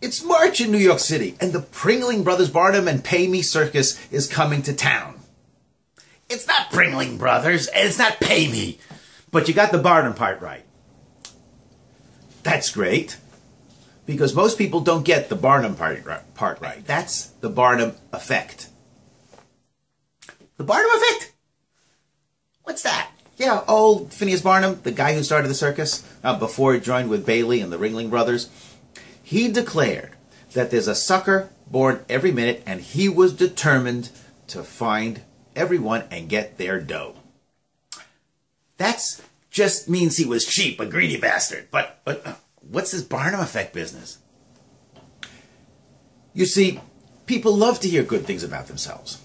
It's March in New York City, and the Pringling Brothers Barnum and Bailey circus is coming to town. It's not Pringling Brothers, and it's not Pay Me, but you got the Barnum part right. That's great, because most people don't get the Barnum part right. That's the Barnum effect. The Barnum effect? What's that? Yeah, old Phineas Barnum, the guy who started the circus, before he joined with Bailey and the Ringling Brothers, he declared that there's a sucker born every minute, and he was determined to find everyone and get their dough. That's just means he was cheap, a greedy bastard. But what's this Barnum effect business? You see, people love to hear good things about themselves.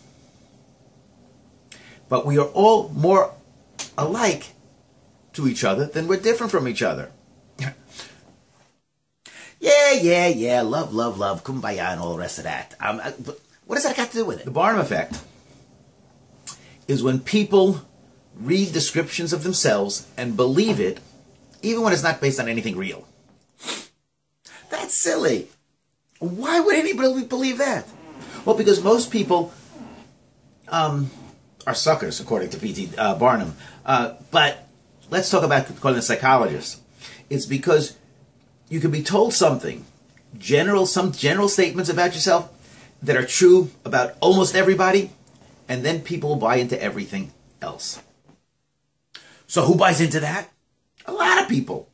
But we are all more alike to each other than we're different from each other. Yeah, love, kumbaya, and all the rest of that. But what does that got to do with it? The Barnum effect is when people read descriptions of themselves and believe it, even when it's not based on anything real. That's silly. Why would anybody believe that? Well, because most people are suckers, according to P.T. Barnum. But let's talk about, according to psychologists, it's because you can be told some general statements about yourself that are true about almost everybody, and then people buy into everything else. So who buys into that? A lot of people.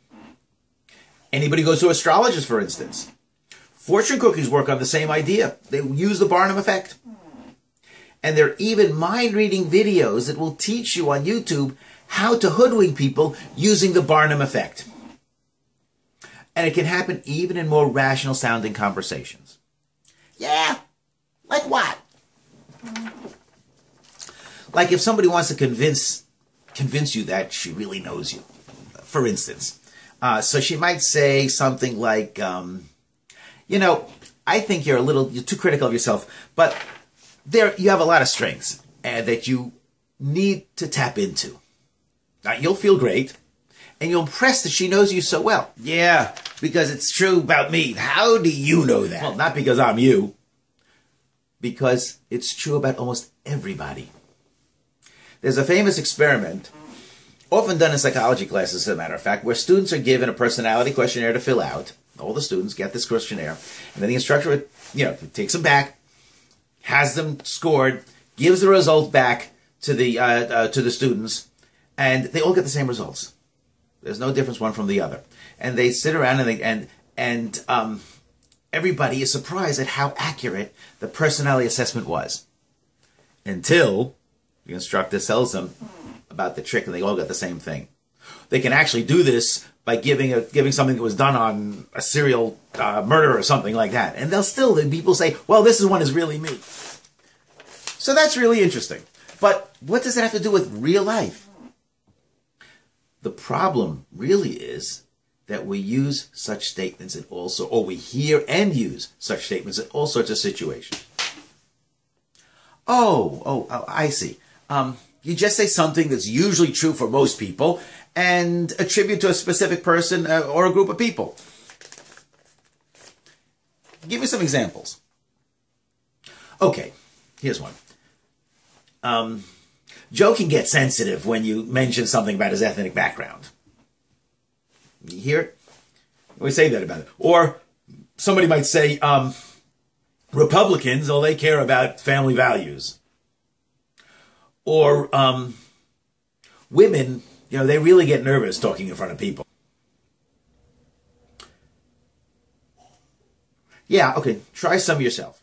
Anybody goes to astrologers, for instance. Fortune cookies work on the same idea. They use the Barnum effect. And there are even mind-reading videos that will teach you on YouTube how to hoodwink people using the Barnum effect. And it can happen even in more rational-sounding conversations. Yeah, like what? Like if somebody wants to convince you that she really knows you, for instance. So she might say something like, you know, I think you're too critical of yourself, but you have a lot of strengths that you need to tap into. Now, you'll feel great, and you'll impress that she knows you so well. Yeah, because it's true about me. How do you know that? Well, not because I'm you. Because it's true about almost everybody. There's a famous experiment, often done in psychology classes, as a matter of fact, where students are given a personality questionnaire to fill out. All the students get this questionnaire, and then the instructor, takes them back, has them scored, gives the result back to the students, and they all get the same results. There's no difference one from the other. And they sit around and everybody is surprised at how accurate the personality assessment was. Until the instructor tells them about the trick and they all get the same thing. They can actually do this by giving something that was done on a serial murder or something like that. And people say, well, this one is really me. So that's really interesting. But what does that have to do with real life? The problem really is that we use such statements or we hear and use such statements in all sorts of situations. Oh, I see. You just say something that's usually true for most people and attribute to a specific person or a group of people. Give me some examples. Okay, here's one. Joe can get sensitive when you mention something about his ethnic background. You hear it? We say that about it. Or somebody might say, Republicans, they care about family values. Or women, they really get nervous talking in front of people. Yeah, okay, try some yourself.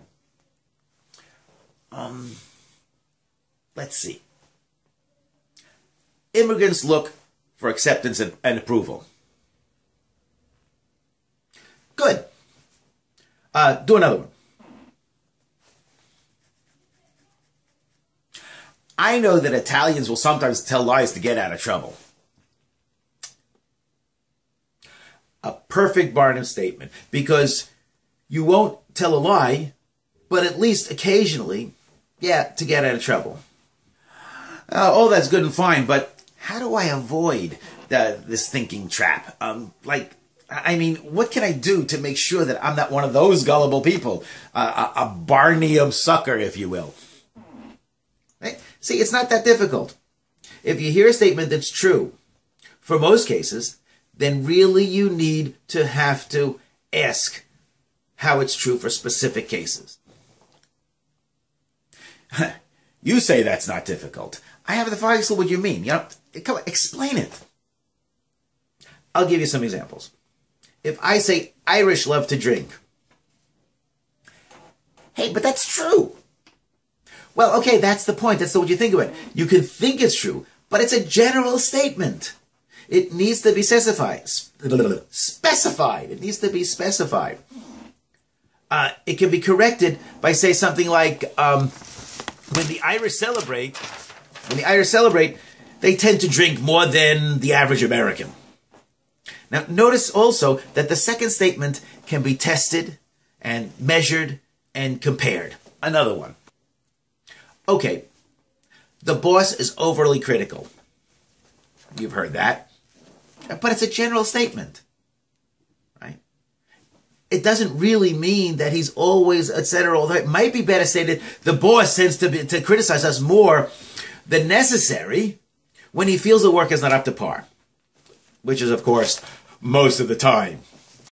Let's see. Immigrants look for acceptance and approval. Good. Do another one. I know that Italians will sometimes tell lies to get out of trouble. A perfect Barnum statement, because you won't tell a lie, but at least occasionally, to get out of trouble. That's good and fine, but how do I avoid this thinking trap? I mean, what can I do to make sure that I'm not one of those gullible people? A Barnum sucker, if you will. Right? See, it's not that difficult. If you hear a statement that's true, for most cases, then really you need to have to ask how it's true for specific cases. You say that's not difficult. I have the foggiest clue what you mean. Come on, explain it. I'll give you some examples. If I say Irish love to drink, hey, but that's true. Well, okay, that's the point. That's what you think of it. You can think it's true, but it's a general statement. It needs to be specified. It needs to be specified. It can be corrected by, say, something like, when the Irish celebrate, they tend to drink more than the average American. Now, notice also that the second statement can be tested and measured and compared. Another one. Okay, the boss is overly critical. You've heard that. But it's a general statement, right? It doesn't really mean that he's always, etc. Although it might be better stated, the boss tends to criticize us more than necessary when he feels the work is not up to par, which is, of course, most of the time.